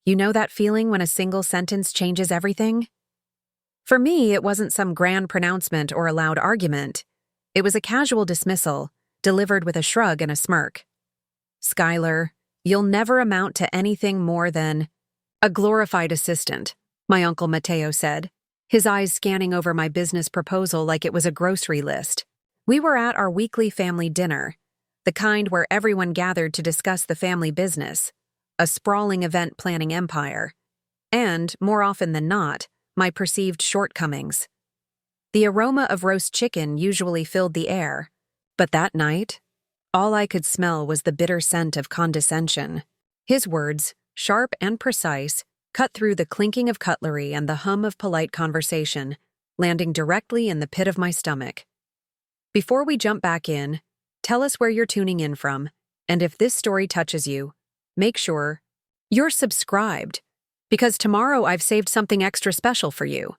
You know that feeling when a single sentence changes everything? For me, it wasn't some grand pronouncement or a loud argument. It was a casual dismissal, delivered with a shrug and a smirk. Skylar, you'll never amount to anything more than a glorified assistant, my Uncle Mateo said, his eyes scanning over my business proposal like it was a grocery list. We were at our weekly family dinner, the kind where everyone gathered to discuss the family business, a sprawling event planning empire, and, more often than not, my perceived shortcomings. The aroma of roast chicken usually filled the air, but that night, all I could smell was the bitter scent of condescension. His words, sharp and precise, cut through the clinking of cutlery and the hum of polite conversation, landing directly in the pit of my stomach. Before we jump back in, tell us where you're tuning in from, and if this story touches you, make sure you're subscribed, because tomorrow I've saved something extra special for you.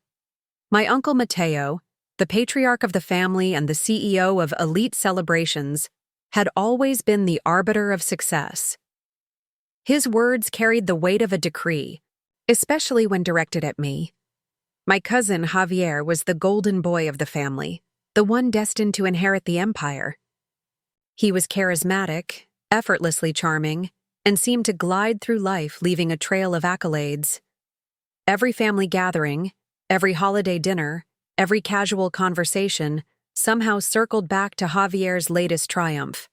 My Uncle Mateo, the patriarch of the family and the CEO of Elite Celebrations, had always been the arbiter of success. His words carried the weight of a decree, especially when directed at me. My cousin Javier was the golden boy of the family, the one destined to inherit the empire. He was charismatic, effortlessly charming, and seemed to glide through life leaving a trail of accolades. Every family gathering, every holiday dinner, every casual conversation somehow circled back to Javier's latest triumph.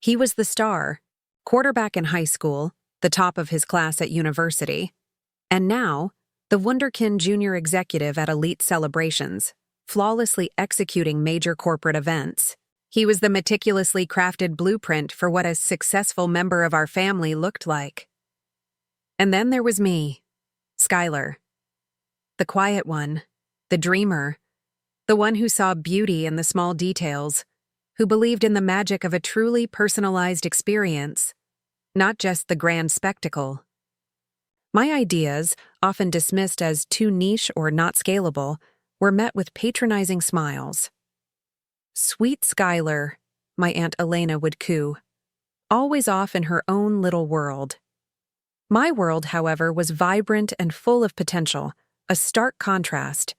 He was the star, quarterback in high school, the top of his class at university, and now, the wunderkind junior executive at Elite Celebrations, flawlessly executing major corporate events. He was the meticulously crafted blueprint for what a successful member of our family looked like. And then there was me, Skylar. The quiet one, the dreamer, the one who saw beauty in the small details, who believed in the magic of a truly personalized experience, not just the grand spectacle. My ideas, often dismissed as too niche or not scalable, were met with patronizing smiles. Sweet Skylar, my Aunt Elena would coo, always off in her own little world. My world, however, was vibrant and full of potential, a stark contrast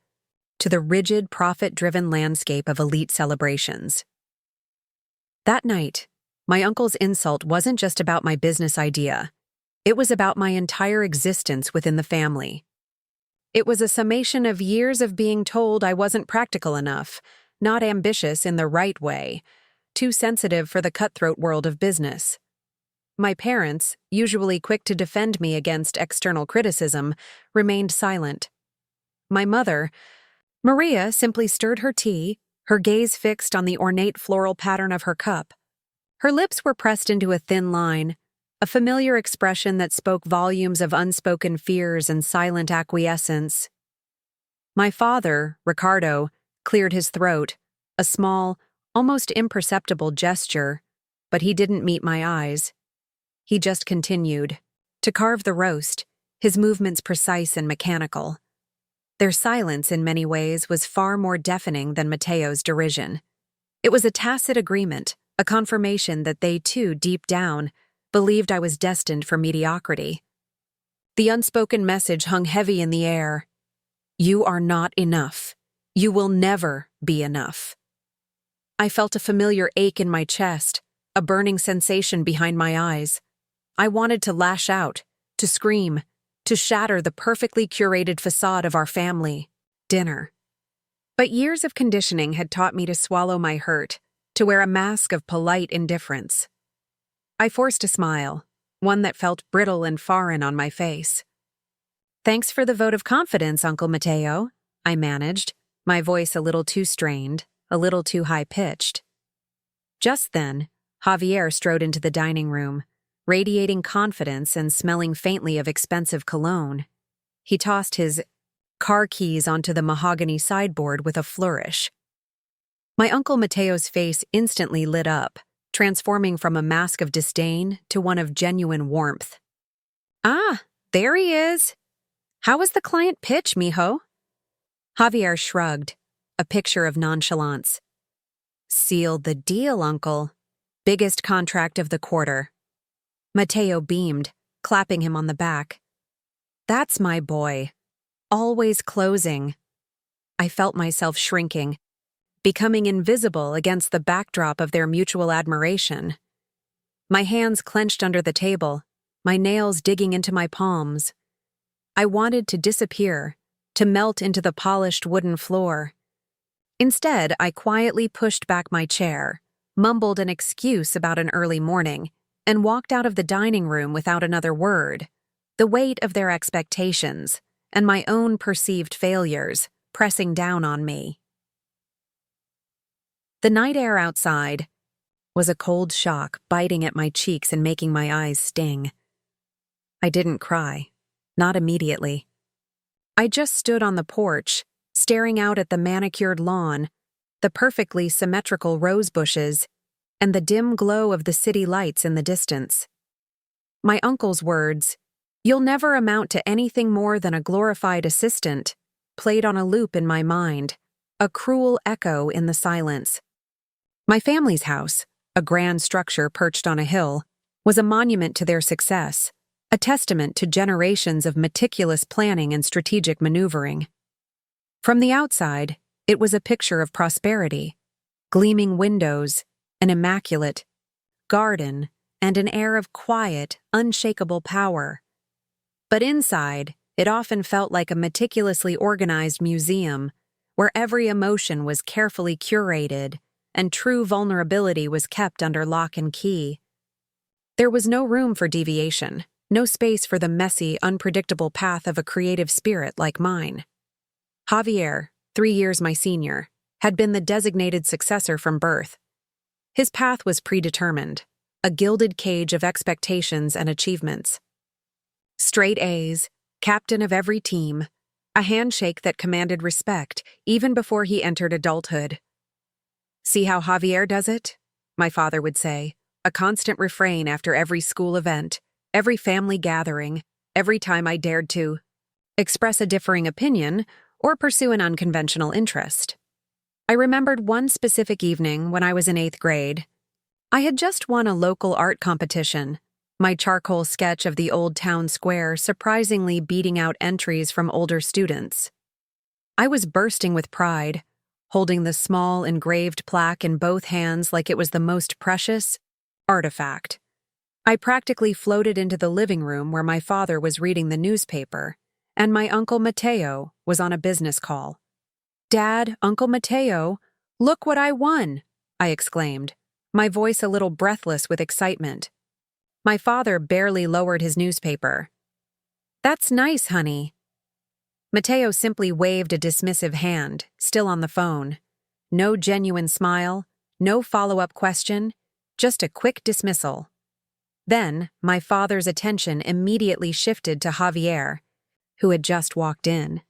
to the rigid, profit-driven landscape of Elite Celebrations. That night, my uncle's insult wasn't just about my business idea. It was about my entire existence within the family. It was a summation of years of being told I wasn't practical enough, not ambitious in the right way, too sensitive for the cutthroat world of business. My parents, usually quick to defend me against external criticism, remained silent. My mother, Maria, simply stirred her tea, her gaze fixed on the ornate floral pattern of her cup. Her lips were pressed into a thin line, a familiar expression that spoke volumes of unspoken fears and silent acquiescence. My father, Ricardo, cleared his throat, a small, almost imperceptible gesture, but he didn't meet my eyes. He just continued to carve the roast, his movements precise and mechanical. Their silence, in many ways, was far more deafening than Mateo's derision. It was a tacit agreement, a confirmation that they too, deep down, believed I was destined for mediocrity. The unspoken message hung heavy in the air. You are not enough. You will never be enough. I felt a familiar ache in my chest, a burning sensation behind my eyes. I wanted to lash out, to scream, to shatter the perfectly curated facade of our family dinner. But years of conditioning had taught me to swallow my hurt, to wear a mask of polite indifference. I forced a smile, one that felt brittle and foreign on my face. Thanks for the vote of confidence, Uncle Mateo, I managed, my voice a little too strained, a little too high-pitched. Just then, Javier strode into the dining room, radiating confidence and smelling faintly of expensive cologne. He tossed his car keys onto the mahogany sideboard with a flourish. My Uncle Mateo's face instantly lit up, transforming from a mask of disdain to one of genuine warmth. Ah, there he is. How was the client pitch, mijo? Javier shrugged, a picture of nonchalance. Sealed the deal, Uncle. Biggest contract of the quarter. Mateo beamed, clapping him on the back. That's my boy. Always closing. I felt myself shrinking, becoming invisible against the backdrop of their mutual admiration. My hands clenched under the table, my nails digging into my palms. I wanted to disappear, to melt into the polished wooden floor. Instead, I quietly pushed back my chair, mumbled an excuse about an early morning, and walked out of the dining room without another word, the weight of their expectations and my own perceived failures pressing down on me. The night air outside was a cold shock biting at my cheeks and making my eyes sting. I didn't cry, not immediately. I just stood on the porch, staring out at the manicured lawn, the perfectly symmetrical rose bushes, and the dim glow of the city lights in the distance. My uncle's words, "You'll never amount to anything more than a glorified assistant," played on a loop in my mind, a cruel echo in the silence. My family's house, a grand structure perched on a hill, was a monument to their success, a testament to generations of meticulous planning and strategic maneuvering. From the outside, it was a picture of prosperity, gleaming windows, an immaculate garden, and an air of quiet, unshakable power. But inside, it often felt like a meticulously organized museum, where every emotion was carefully curated and true vulnerability was kept under lock and key. There was no room for deviation, no space for the messy, unpredictable path of a creative spirit like mine. Javier, 3 years my senior, had been the designated successor from birth. His path was predetermined, a gilded cage of expectations and achievements. Straight A's, captain of every team, a handshake that commanded respect even before he entered adulthood. "See how Javier does it?" my father would say, a constant refrain after every school event, every family gathering, every time I dared to express a differing opinion or pursue an unconventional interest. I remembered one specific evening when I was in 8th grade. I had just won a local art competition, my charcoal sketch of the old town square surprisingly beating out entries from older students. I was bursting with pride, holding the small engraved plaque in both hands like it was the most precious artifact. I practically floated into the living room where my father was reading the newspaper, and my uncle Mateo was on a business call. "Dad, Uncle Mateo, look what I won!" I exclaimed, my voice a little breathless with excitement. My father barely lowered his newspaper. "That's nice, honey." Mateo simply waved a dismissive hand, still on the phone. No genuine smile, no follow-up question, just a quick dismissal. Then, my father's attention immediately shifted to Javier, who had just walked in.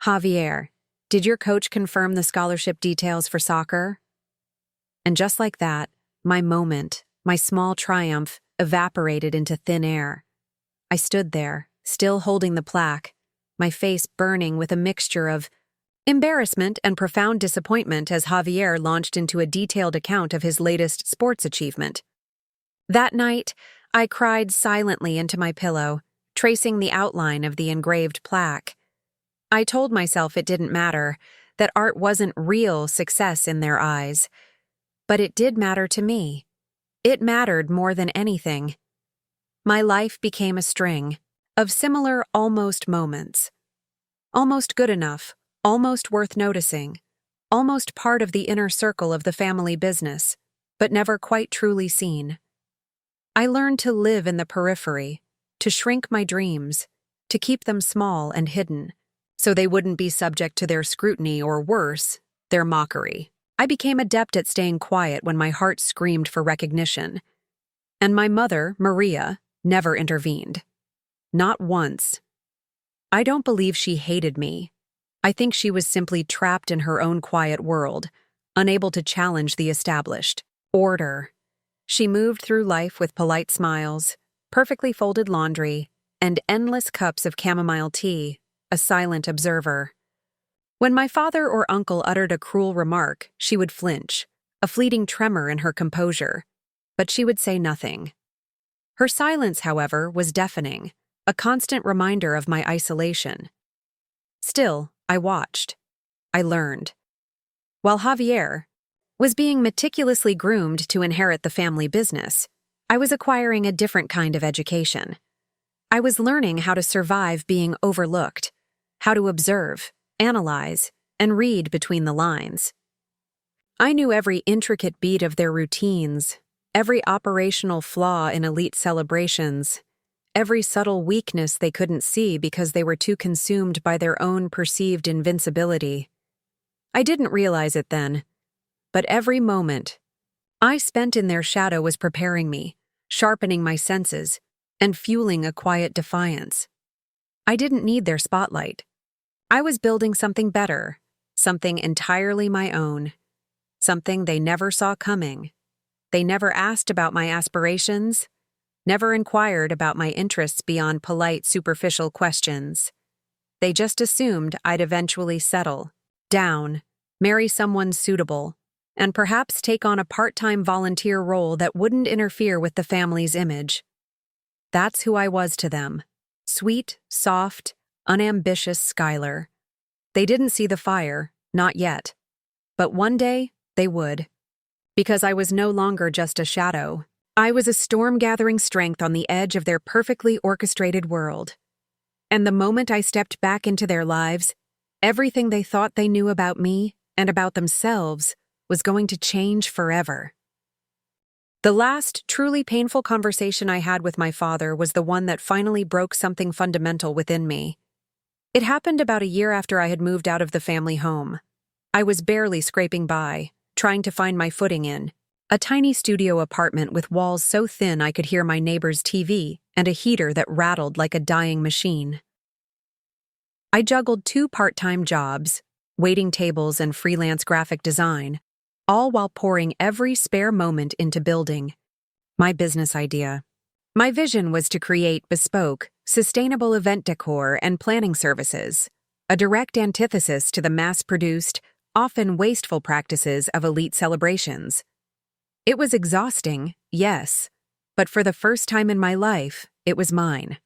"Javier, did your coach confirm the scholarship details for soccer?" And just like that, my moment, my small triumph, evaporated into thin air. I stood there, still holding the plaque, my face burning with a mixture of embarrassment and profound disappointment as Javier launched into a detailed account of his latest sports achievement. That night, I cried silently into my pillow, tracing the outline of the engraved plaque. I told myself it didn't matter, that art wasn't real success in their eyes. But it did matter to me. It mattered more than anything. My life became a string of similar almost moments. Almost good enough, almost worth noticing, almost part of the inner circle of the family business, but never quite truly seen. I learned to live in the periphery, to shrink my dreams, to keep them small and hidden, so they wouldn't be subject to their scrutiny or worse, their mockery. I became adept at staying quiet when my heart screamed for recognition. And my mother, Maria, never intervened. Not once. I don't believe she hated me. I think she was simply trapped in her own quiet world, unable to challenge the established order. She moved through life with polite smiles, perfectly folded laundry, and endless cups of chamomile tea, a silent observer. When my father or uncle uttered a cruel remark, she would flinch, a fleeting tremor in her composure, but she would say nothing. Her silence, however, was deafening, a constant reminder of my isolation. Still, I watched. I learned. While Javier was being meticulously groomed to inherit the family business, I was acquiring a different kind of education. I was learning how to survive being overlooked, how to observe, analyze, and read between the lines. I knew every intricate beat of their routines, every operational flaw in elite celebrations, every subtle weakness they couldn't see because they were too consumed by their own perceived invincibility. I didn't realize it then, but every moment I spent in their shadow was preparing me, sharpening my senses, and fueling a quiet defiance. I didn't need their spotlight. I was building something better, something entirely my own, something they never saw coming. They never asked about my aspirations, never inquired about my interests beyond polite, superficial questions. They just assumed I'd eventually settle down, marry someone suitable, and perhaps take on a part-time volunteer role that wouldn't interfere with the family's image. That's who I was to them. Sweet, soft, unambitious Skylar. They didn't see the fire, not yet. But one day, they would. Because I was no longer just a shadow. I was a storm-gathering strength on the edge of their perfectly orchestrated world. And the moment I stepped back into their lives, everything they thought they knew about me and about themselves was going to change forever. The last truly painful conversation I had with my father was the one that finally broke something fundamental within me. It happened about a year after I had moved out of the family home. I was barely scraping by, trying to find my footing in a tiny studio apartment with walls so thin I could hear my neighbor's TV and a heater that rattled like a dying machine. I juggled 2 part-time jobs, waiting tables and freelance graphic design, all while pouring every spare moment into building my business idea. My vision was to create bespoke, sustainable event decor and planning services, a direct antithesis to the mass-produced, often wasteful practices of elite celebrations. It was exhausting, yes, but for the first time in my life, it was mine.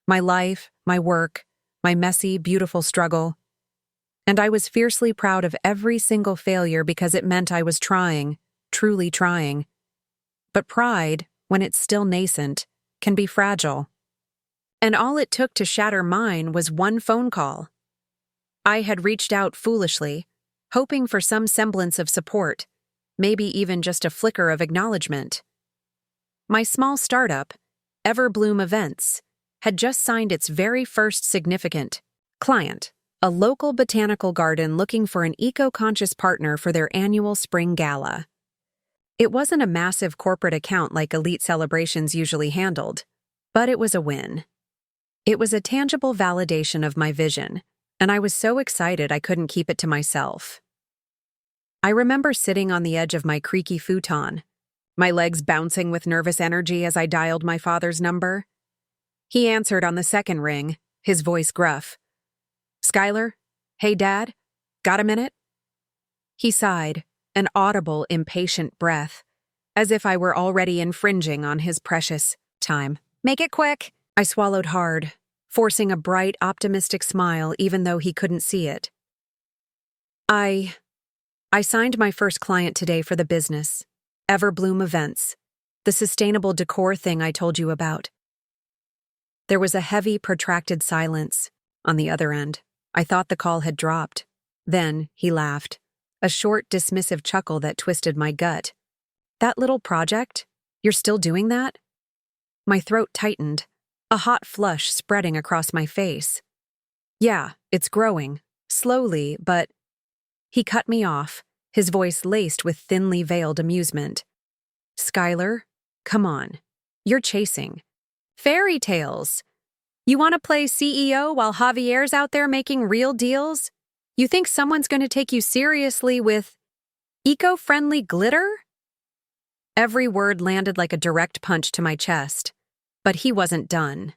My life, my work, my messy, beautiful struggle. And I was fiercely proud of every single failure because it meant I was trying, truly trying. But pride, when it's still nascent, can be fragile. And all it took to shatter mine was one phone call. I had reached out foolishly, hoping for some semblance of support, maybe even just a flicker of acknowledgement. My small startup, Everbloom Events, had just signed its very first significant client, a local botanical garden looking for an eco-conscious partner for their annual spring gala. It wasn't a massive corporate account like elite celebrations usually handled, but it was a win. It was a tangible validation of my vision, and I was so excited I couldn't keep it to myself. I remember sitting on the edge of my creaky futon, my legs bouncing with nervous energy as I dialed my father's number. He answered on the second ring, his voice gruff. "Skylar? Hey, Dad? Got a minute?" He sighed, an audible, impatient breath, as if I were already infringing on his precious time. "Make it quick." I swallowed hard, forcing a bright, optimistic smile even though he couldn't see it. I signed my first client today for the business, Everbloom Events, the sustainable decor thing I told you about. There was a heavy, protracted silence on the other end. I thought the call had dropped. Then he laughed, a short, dismissive chuckle that twisted my gut. "That little project? You're still doing that?" My throat tightened, a hot flush spreading across my face. "Yeah, it's growing, slowly, but—" He cut me off, his voice laced with thinly veiled amusement. "Skylar, come on. You're chasing fairy tales. You want to play CEO while Javier's out there making real deals? You think someone's going to take you seriously with eco-friendly glitter?" Every word landed like a direct punch to my chest, but he wasn't done.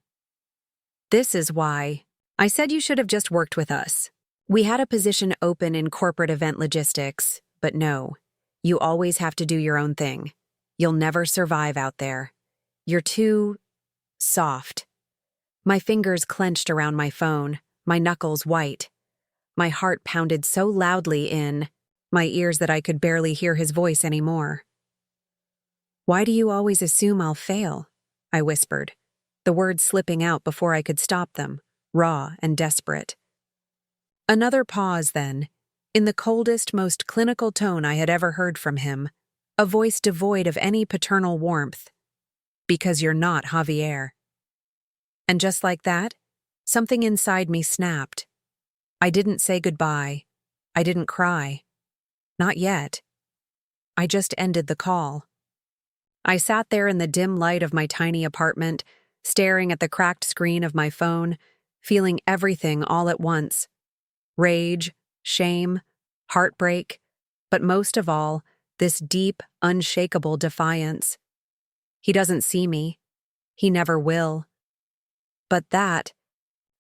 "This is why I said you should have just worked with us. We had a position open in corporate event logistics, but no, you always have to do your own thing. You'll never survive out there. You're too soft." My fingers clenched around my phone, my knuckles white. My heart pounded so loudly in my ears that I could barely hear his voice anymore. "Why do you always assume I'll fail?" I whispered, the words slipping out before I could stop them, raw and desperate. Another pause then, in the coldest, most clinical tone I had ever heard from him, a voice devoid of any paternal warmth. "Because you're not Javier." And just like that, something inside me snapped. I didn't say goodbye. I didn't cry. Not yet. I just ended the call. I sat there in the dim light of my tiny apartment, staring at the cracked screen of my phone, feeling everything all at once. Rage, shame, heartbreak, but most of all, this deep, unshakable defiance. He doesn't see me. He never will. But that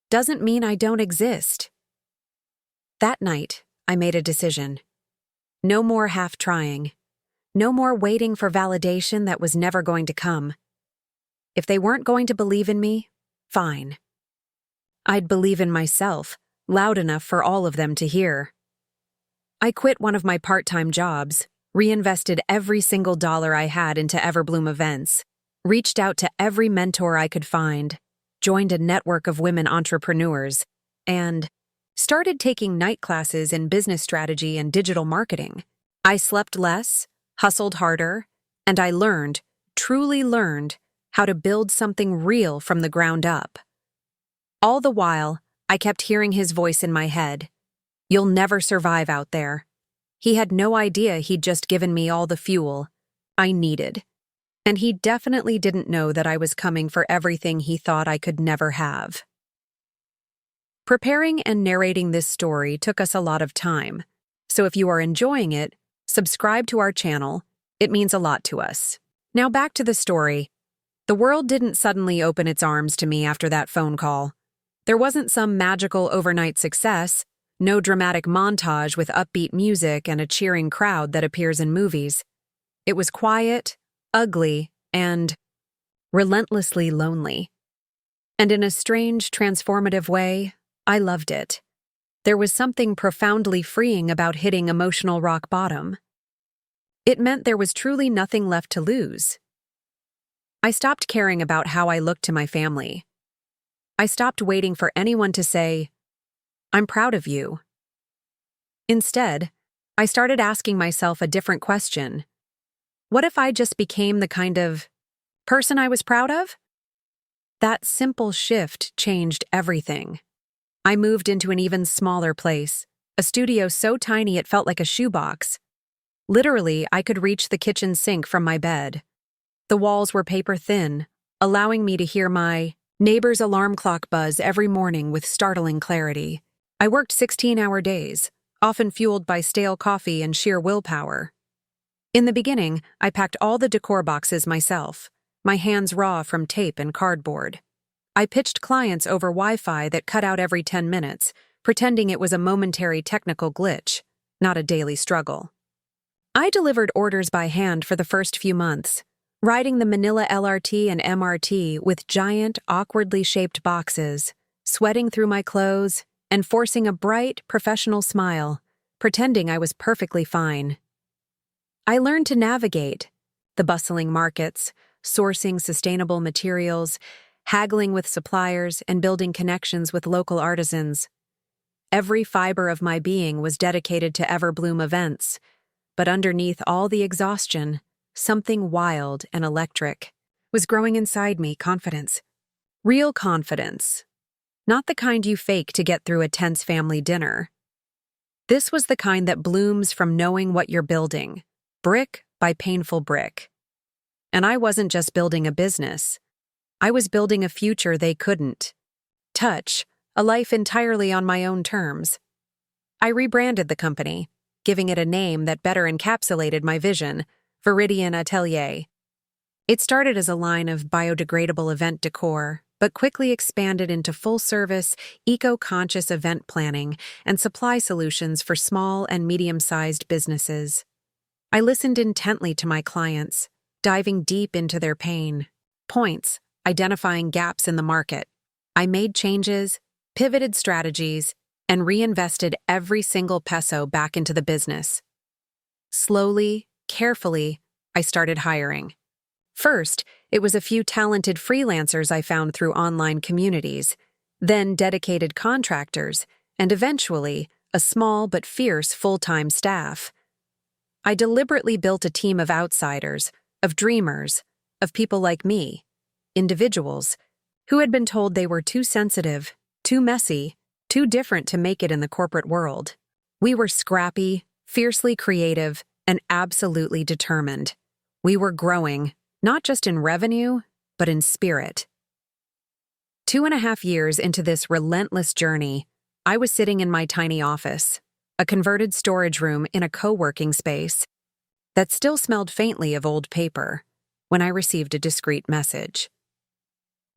doesn't mean I don't exist. That night, I made a decision. No more half-trying. No more waiting for validation that was never going to come. If they weren't going to believe in me, fine. I'd believe in myself, loud enough for all of them to hear. I quit one of my part-time jobs, reinvested every single dollar I had into Everbloom events, reached out to every mentor I could find, joined a network of women entrepreneurs, and started taking night classes in business strategy and digital marketing. I slept less, hustled harder, and I learned, truly learned, how to build something real from the ground up. All the while, I kept hearing his voice in my head. "You'll never survive out there." He had no idea he'd just given me all the fuel I needed. And he definitely didn't know that I was coming for everything he thought I could never have. Preparing and narrating this story took us a lot of time, so if you are enjoying it, subscribe to our channel. It means a lot to us. Now back to the story. The world didn't suddenly open its arms to me after that phone call. There wasn't some magical overnight success, no dramatic montage with upbeat music and a cheering crowd that appears in movies. It was quiet, ugly, and relentlessly lonely. And in a strange, transformative way, I loved it. There was something profoundly freeing about hitting emotional rock bottom. It meant there was truly nothing left to lose. I stopped caring about how I looked to my family. I stopped waiting for anyone to say, "I'm proud of you." Instead, I started asking myself a different question. What if I just became the kind of person I was proud of? That simple shift changed everything. I moved into an even smaller place, a studio so tiny it felt like a shoebox. Literally, I could reach the kitchen sink from my bed. The walls were paper thin, allowing me to hear my neighbor's alarm clock buzz every morning with startling clarity. I worked 16-hour days, often fueled by stale coffee and sheer willpower. In the beginning, I packed all the decor boxes myself, my hands raw from tape and cardboard. I pitched clients over Wi-Fi that cut out every 10 minutes, pretending it was a momentary technical glitch, not a daily struggle. I delivered orders by hand for the first few months, riding the Manila LRT and MRT with giant, awkwardly shaped boxes, sweating through my clothes, and forcing a bright, professional smile, pretending I was perfectly fine. I learned to navigate the bustling markets, sourcing sustainable materials, haggling with suppliers, and building connections with local artisans. Every fiber of my being was dedicated to Everbloom events, but underneath all the exhaustion, something wild and electric was growing inside me. Confidence. Real confidence. Not the kind you fake to get through a tense family dinner. This was the kind that blooms from knowing what you're building, brick by painful brick. And I wasn't just building a business. I was building a future they couldn't touch, a life entirely on my own terms. I rebranded the company, giving it a name that better encapsulated my vision, Viridian Atelier. It started as a line of biodegradable event decor, but quickly expanded into full-service, eco-conscious event planning and supply solutions for small and medium-sized businesses. I listened intently to my clients, diving deep into their pain points, identifying gaps in the market, I made changes, pivoted strategies, and reinvested every single peso back into the business. Slowly, carefully, I started hiring. First, it was a few talented freelancers I found through online communities, then dedicated contractors, and eventually, a small but fierce full-time staff. I deliberately built a team of outsiders, of dreamers, of people like me, individuals, who had been told they were too sensitive, too messy, too different to make it in the corporate world. We were scrappy, fiercely creative, and absolutely determined. We were growing, not just in revenue, but in spirit. 2.5 years into this relentless journey, I was sitting in my tiny office, a converted storage room in a co-working space that still smelled faintly of old paper, when I received a discreet message.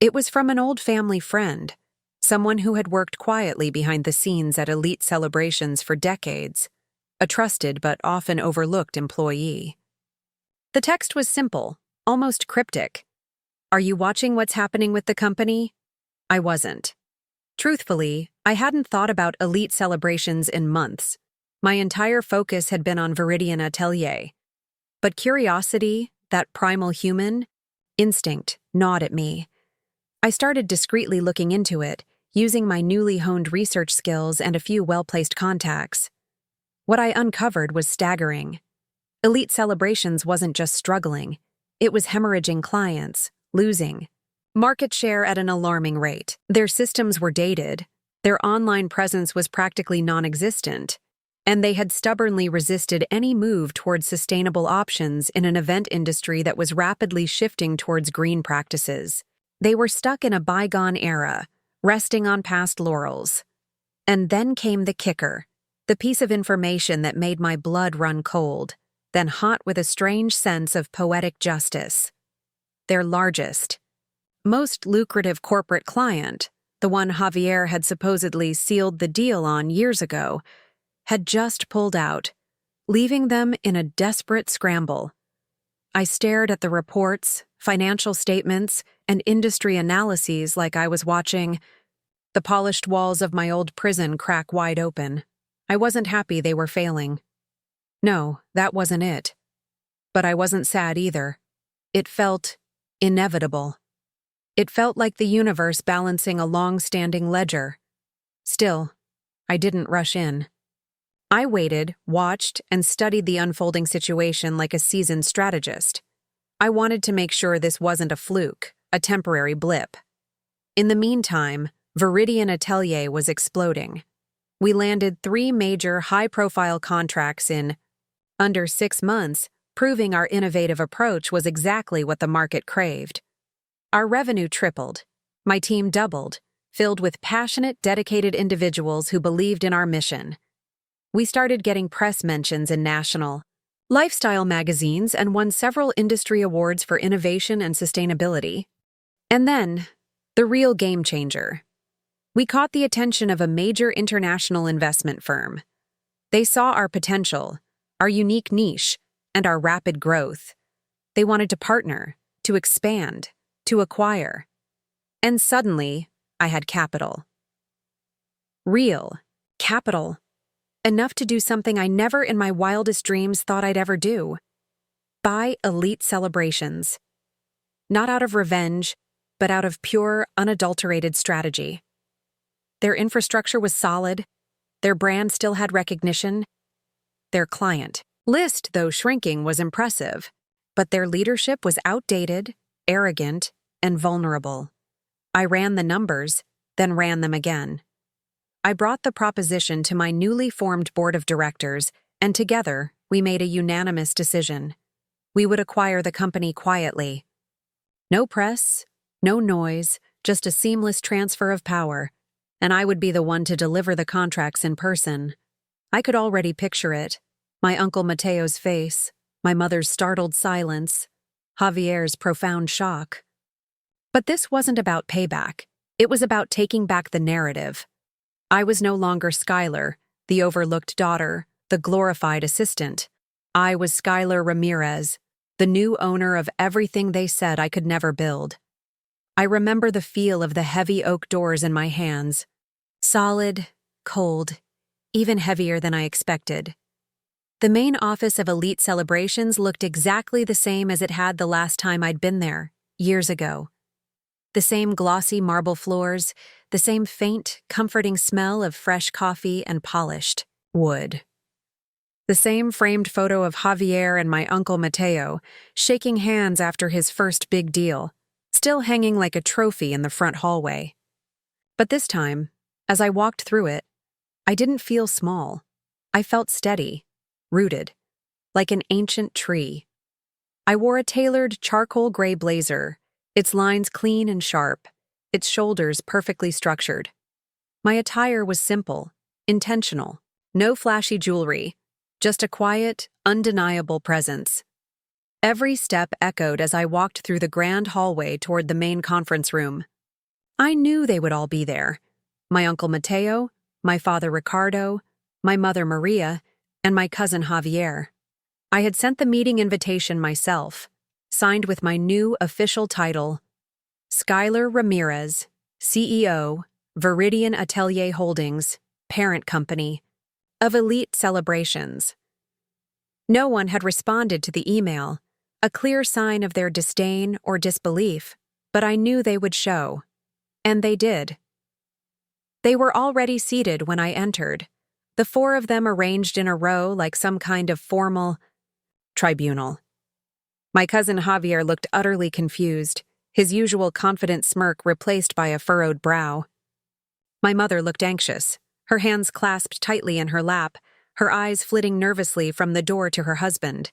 It was from an old family friend, someone who had worked quietly behind the scenes at elite celebrations for decades, a trusted but often overlooked employee. The text was simple, almost cryptic. "Are you watching what's happening with the company?" I wasn't. Truthfully, I hadn't thought about elite celebrations in months. My entire focus had been on Viridian Atelier. But curiosity, that primal human instinct, gnawed at me. I started discreetly looking into it, using my newly honed research skills and a few well-placed contacts. What I uncovered was staggering. Elite Celebrations wasn't just struggling, it was hemorrhaging clients, losing market share at an alarming rate. Their systems were dated, their online presence was practically non-existent, and they had stubbornly resisted any move towards sustainable options in an event industry that was rapidly shifting towards green practices. They were stuck in a bygone era, resting on past laurels. And then came the kicker, the piece of information that made my blood run cold, then hot with a strange sense of poetic justice. Their largest, most lucrative corporate client, the one Javier had supposedly sealed the deal on years ago, had just pulled out, leaving them in a desperate scramble. I stared at the reports, financial statements, and industry analyses like I was watching the polished walls of my old prison crack wide open. I wasn't happy they were failing. No, that wasn't it. But I wasn't sad either. It felt inevitable. It felt like the universe balancing a long-standing ledger. Still, I didn't rush in. I waited, watched, and studied the unfolding situation like a seasoned strategist. I wanted to make sure this wasn't a fluke, a temporary blip. In the meantime, Viridian Atelier was exploding. We landed 3 major high-profile contracts in under 6 months, proving our innovative approach was exactly what the market craved. Our revenue tripled. My team doubled, filled with passionate, dedicated individuals who believed in our mission. We started getting press mentions in national lifestyle magazines and won several industry awards for innovation and sustainability. And then, the real game changer. We caught the attention of a major international investment firm. They saw our potential, our unique niche, and our rapid growth. They wanted to partner, to expand, to acquire. And suddenly, I had capital. Real capital. Enough to do something I never in my wildest dreams thought I'd ever do. Buy elite celebrations. Not out of revenge, but out of pure, unadulterated strategy. Their infrastructure was solid, their brand still had recognition, their client list, though shrinking, was impressive, but their leadership was outdated, arrogant, and vulnerable. I ran the numbers, then ran them again. I brought the proposition to my newly formed board of directors, and together we made a unanimous decision. We would acquire the company quietly. No press, no noise, just a seamless transfer of power, and I would be the one to deliver the contracts in person. I could already picture it. My uncle Mateo's face, my mother's startled silence, Javier's profound shock. But this wasn't about payback. It was about taking back the narrative. I was no longer Skylar, the overlooked daughter, the glorified assistant. I was Skylar Ramirez, the new owner of everything they said I could never build. I remember the feel of the heavy oak doors in my hands. Solid, cold, even heavier than I expected. The main office of Elite Celebrations looked exactly the same as it had the last time I'd been there, years ago. The same glossy marble floors, the same faint, comforting smell of fresh coffee and polished wood. The same framed photo of Javier and my uncle Mateo, shaking hands after his first big deal, still hanging like a trophy in the front hallway. But this time, as I walked through it, I didn't feel small. I felt steady, rooted, like an ancient tree. I wore a tailored charcoal gray blazer, its lines clean and sharp, its shoulders perfectly structured. My attire was simple, intentional, no flashy jewelry, just a quiet, undeniable presence. Every step echoed as I walked through the grand hallway toward the main conference room. I knew they would all be there. My uncle Mateo, my father Ricardo, my mother Maria, and my cousin Javier. I had sent the meeting invitation myself, signed with my new official title, Skylar Ramirez, CEO, Viridian Atelier Holdings, parent company, of Elite Celebrations. No one had responded to the email, a clear sign of their disdain or disbelief, but I knew they would show. And they did. They were already seated when I entered, the four of them arranged in a row like some kind of formal tribunal. My cousin Javier looked utterly confused, his usual confident smirk replaced by a furrowed brow. My mother looked anxious, her hands clasped tightly in her lap, her eyes flitting nervously from the door to her husband.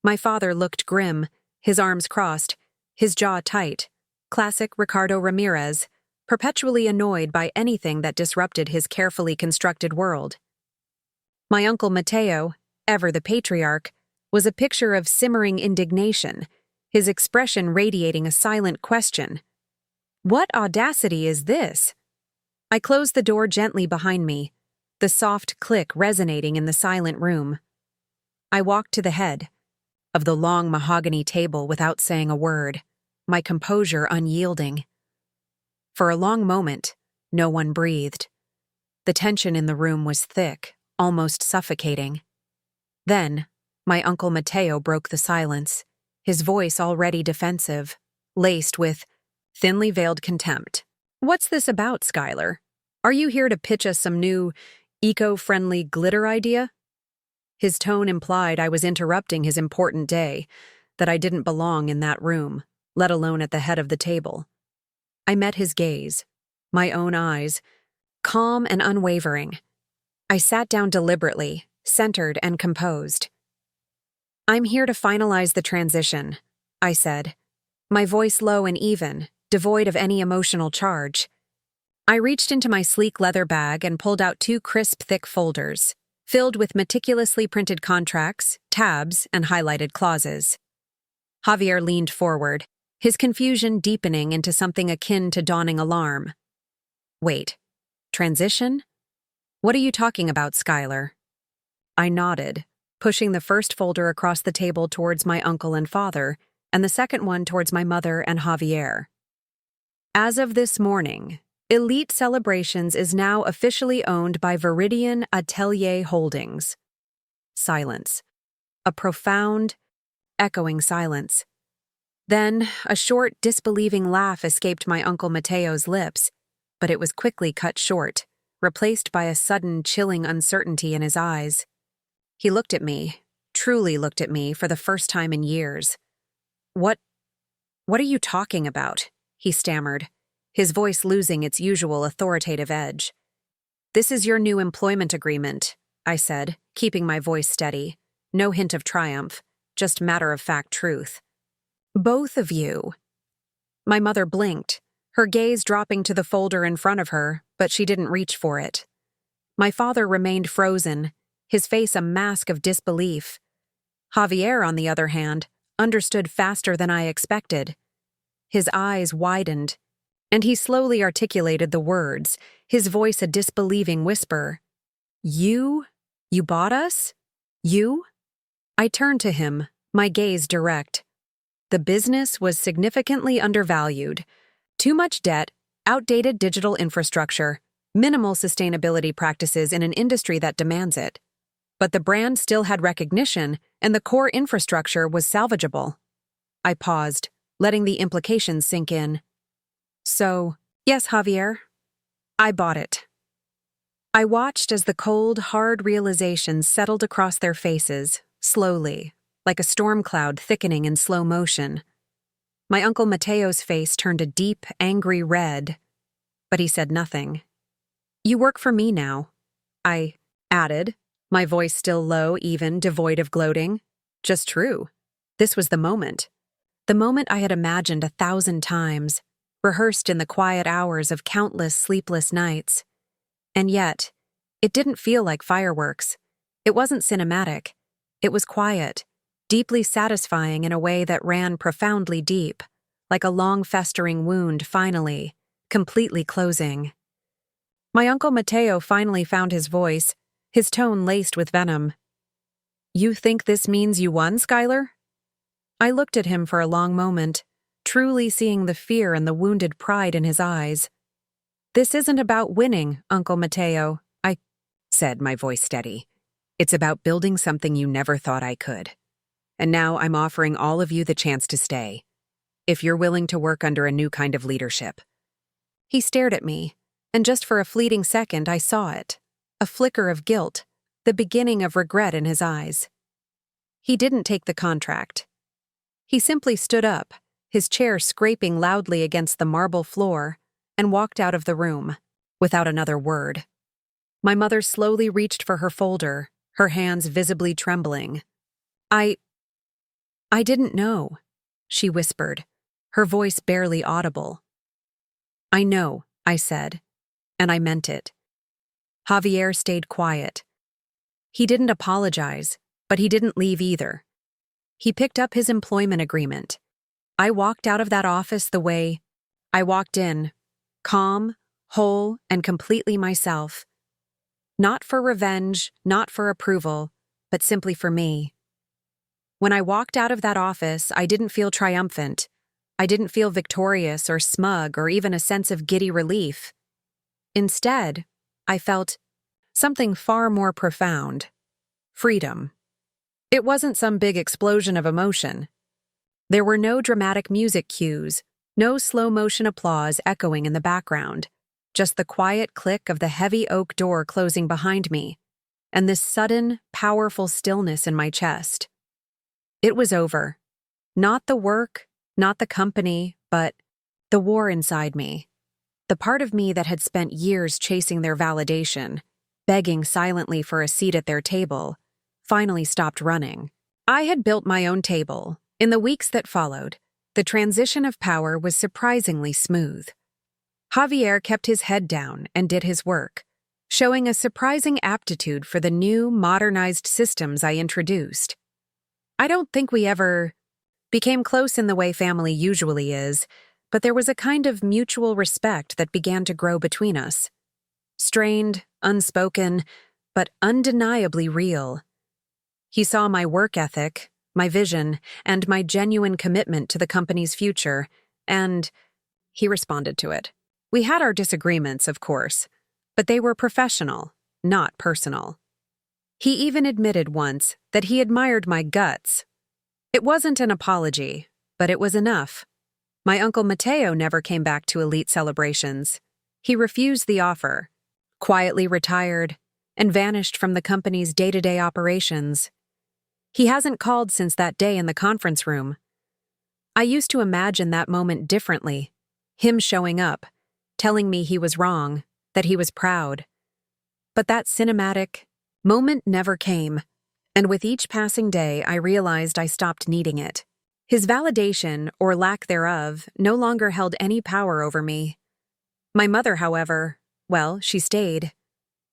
My father looked grim, his arms crossed, his jaw tight, classic Ricardo Ramirez, perpetually annoyed by anything that disrupted his carefully constructed world. My uncle Mateo, ever the patriarch, was a picture of simmering indignation, his expression radiating a silent question. What audacity is this? I closed the door gently behind me, the soft click resonating in the silent room. I walked to the head of the long mahogany table without saying a word, my composure unyielding. For a long moment, no one breathed. The tension in the room was thick, almost suffocating. Then, my uncle Mateo broke the silence, his voice already defensive, laced with thinly veiled contempt. What's this about, Skylar? Are you here to pitch us some new, eco-friendly glitter idea? His tone implied I was interrupting his important day, that I didn't belong in that room, let alone at the head of the table. I met his gaze, my own eyes, calm and unwavering. I sat down deliberately, centered and composed. I'm here to finalize the transition, I said, my voice low and even, devoid of any emotional charge. I reached into my sleek leather bag and pulled out 2 crisp, thick folders, filled with meticulously printed contracts, tabs, and highlighted clauses. Javier leaned forward, his confusion deepening into something akin to dawning alarm. Wait, transition? What are you talking about, Skylar? I nodded, pushing the first folder across the table towards my uncle and father, and the second one towards my mother and Javier. As of this morning, Elite Celebrations is now officially owned by Viridian Atelier Holdings. Silence. A profound, echoing silence. Then, a short, disbelieving laugh escaped my uncle Mateo's lips, but it was quickly cut short, replaced by a sudden, chilling uncertainty in his eyes. He looked at me, truly looked at me for the first time in years. What are you talking about? He stammered, his voice losing its usual authoritative edge. This is your new employment agreement, I said, keeping my voice steady. No hint of triumph, just matter-of-fact truth. Both of you. My mother blinked, her gaze dropping to the folder in front of her, but she didn't reach for it. My father remained frozen, his face a mask of disbelief. Javier, on the other hand, understood faster than I expected. His eyes widened, and he slowly articulated the words, his voice a disbelieving whisper. You bought us? You? I turned to him, my gaze direct. The business was significantly undervalued. Too much debt, outdated digital infrastructure, minimal sustainability practices in an industry that demands it. But the brand still had recognition, and the core infrastructure was salvageable. I paused, letting the implications sink in. So, yes, Javier, I bought it. I watched as the cold, hard realization settled across their faces, slowly, like a storm cloud thickening in slow motion. My Uncle Mateo's face turned a deep, angry red, but he said nothing. You work for me now, I added, my voice still low, even, devoid of gloating. Just true. This was the moment. The moment I had imagined 1,000 times, rehearsed in the quiet hours of countless sleepless nights. And yet, it didn't feel like fireworks. It wasn't cinematic. It was quiet, deeply satisfying in a way that ran profoundly deep, like a long festering wound finally, completely closing. My Uncle Mateo finally found his voice, his tone laced with venom. You think this means you won, Skylar? I looked at him for a long moment, truly seeing the fear and the wounded pride in his eyes. This isn't about winning, Uncle Mateo, I said, my voice steady. It's about building something you never thought I could. And now I'm offering all of you the chance to stay, if you're willing to work under a new kind of leadership. He stared at me, and just for a fleeting second I saw it, a flicker of guilt, the beginning of regret in his eyes. He didn't take the contract. He simply stood up, his chair scraping loudly against the marble floor, and walked out of the room, without another word. My mother slowly reached for her folder, her hands visibly trembling. I didn't know, she whispered, her voice barely audible. I know, I said, and I meant it. Javier stayed quiet. He didn't apologize, but he didn't leave either. He picked up his employment agreement. I walked out of that office the way I walked in, calm, whole, and completely myself. Not for revenge, not for approval, but simply for me. When I walked out of that office, I didn't feel triumphant. I didn't feel victorious or smug or even a sense of giddy relief. Instead, I felt something far more profound. Freedom. It wasn't some big explosion of emotion. There were no dramatic music cues, no slow-motion applause echoing in the background, just the quiet click of the heavy oak door closing behind me, and this sudden, powerful stillness in my chest. It was over. Not the work, not the company, but the war inside me. The part of me that had spent years chasing their validation, begging silently for a seat at their table, finally stopped running. I had built my own table. In the weeks that followed, the transition of power was surprisingly smooth. Javier kept his head down and did his work, showing a surprising aptitude for the new, modernized systems I introduced. I don't think we ever became close in the way family usually is, but there was a kind of mutual respect that began to grow between us. Strained, unspoken, but undeniably real. He saw my work ethic, my vision, and my genuine commitment to the company's future, and he responded to it. We had our disagreements, of course, but they were professional, not personal. He even admitted once that he admired my guts. It wasn't an apology, but it was enough. My Uncle Mateo never came back to elite celebrations. He refused the offer, quietly retired, and vanished from the company's day-to-day operations. He hasn't called since that day in the conference room. I used to imagine that moment differently, him showing up, telling me he was wrong, that he was proud. But that cinematic moment never came, and with each passing day I realized I stopped needing it. His validation, or lack thereof, no longer held any power over me. My mother, however, well, she stayed.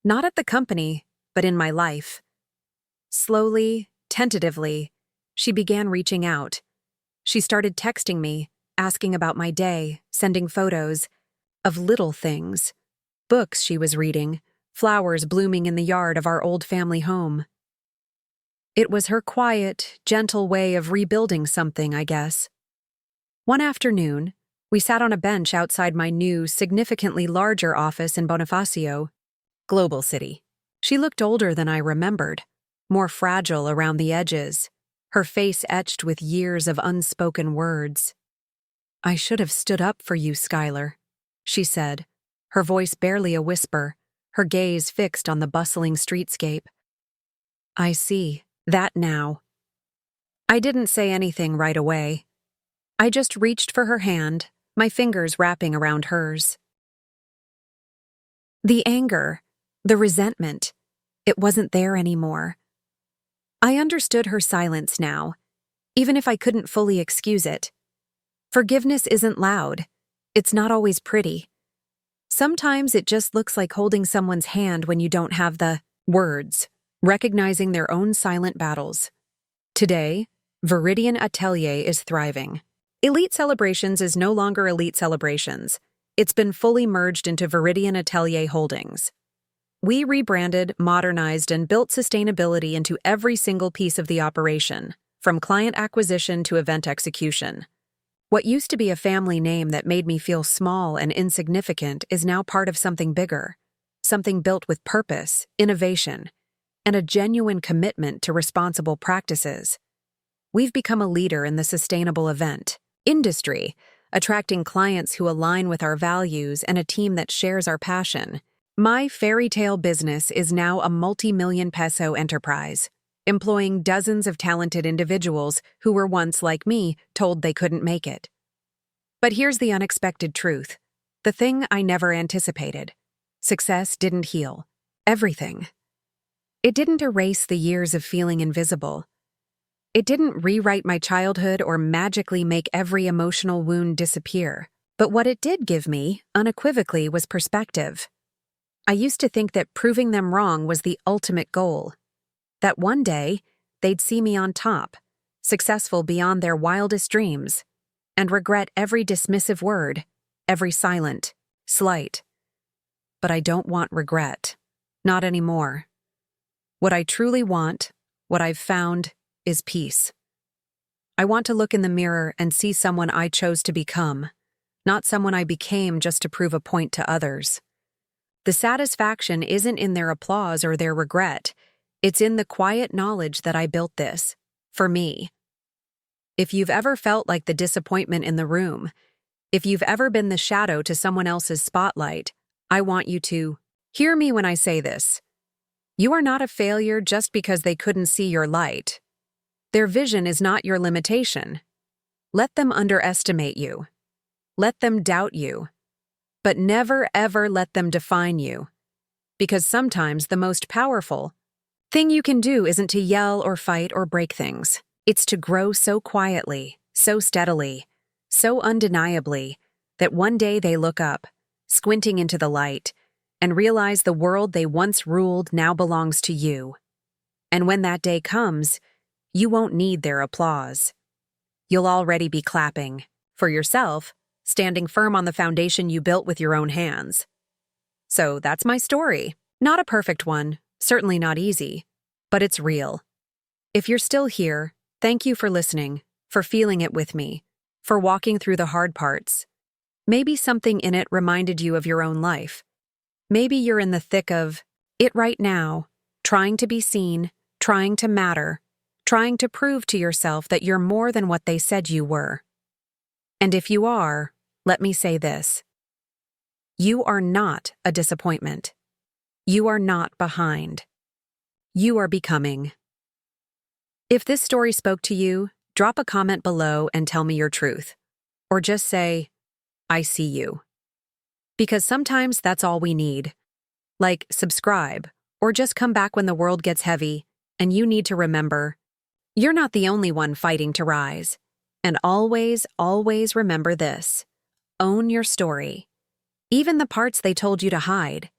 Not at the company, but in my life. Slowly, tentatively, she began reaching out. She started texting me, asking about my day, sending photos of little things, books she was reading, flowers blooming in the yard of our old family home. It was her quiet, gentle way of rebuilding something, I guess. One afternoon, We sat on a bench outside my new, significantly larger office in Bonifacio, Global City. She looked older than I remembered, more fragile around the edges, her face etched with years of unspoken words. "I should have stood up for you, Skylar," she said, her voice barely a whisper, her gaze fixed on the bustling streetscape. "I see that now." I didn't say anything right away. I just reached for her hand, my fingers wrapping around hers. The anger, the resentment, it wasn't there anymore. I understood her silence now, even if I couldn't fully excuse it. Forgiveness isn't loud. It's not always pretty. Sometimes it just looks like holding someone's hand when you don't have the words, recognizing their own silent battles. Today, Viridian Atelier is thriving. Elite Celebrations is no longer Elite Celebrations. It's been fully merged into Viridian Atelier Holdings. We rebranded, modernized, and built sustainability into every single piece of the operation, from client acquisition to event execution. What used to be a family name that made me feel small and insignificant is now part of something bigger, something built with purpose, innovation, and a genuine commitment to responsible practices. We've become a leader in the sustainable event industry, attracting clients who align with our values and a team that shares our passion. My fairy tale business is now a multi-million peso enterprise, employing dozens of talented individuals who were once, like me, told they couldn't make it. But here's the unexpected truth, the thing I never anticipated. Success didn't heal everything. It didn't erase the years of feeling invisible. It didn't rewrite my childhood or magically make every emotional wound disappear. But what it did give me, unequivocally, was perspective. I used to think that proving them wrong was the ultimate goal. That one day, they'd see me on top, successful beyond their wildest dreams, and regret every dismissive word, every silent, slight. But I don't want regret. Not anymore. What I truly want, what I've found, is peace. I want to look in the mirror and see someone I chose to become, not someone I became just to prove a point to others. The satisfaction isn't in their applause or their regret. It's in the quiet knowledge that I built this, for me. If you've ever felt like the disappointment in the room, if you've ever been the shadow to someone else's spotlight, I want you to hear me when I say this. You are not a failure just because they couldn't see your light. Their vision is not your limitation. Let them underestimate you. Let them doubt you. But never, ever let them define you. Because sometimes the most powerful thing you can do isn't to yell or fight or break things. It's to grow so quietly, so steadily, so undeniably, that one day they look up, squinting into the light, and realize the world they once ruled now belongs to you. And when that day comes, you won't need their applause. You'll already be clapping, for yourself, standing firm on the foundation you built with your own hands. So that's my story. Not a perfect one, certainly not easy, but it's real. If you're still here, thank you for listening, for feeling it with me, for walking through the hard parts. Maybe something in it reminded you of your own life. Maybe you're in the thick of it right now, trying to be seen, trying to matter, trying to prove to yourself that you're more than what they said you were. And if you are, let me say this. You are not a disappointment. You are not behind. You are becoming. If this story spoke to you, drop a comment below and tell me your truth. Or just say, I see you. Because sometimes that's all we need. Like, subscribe, or just come back when the world gets heavy, and you need to remember, you're not the only one fighting to rise. And always, always remember this. Own your story. Even the parts they told you to hide.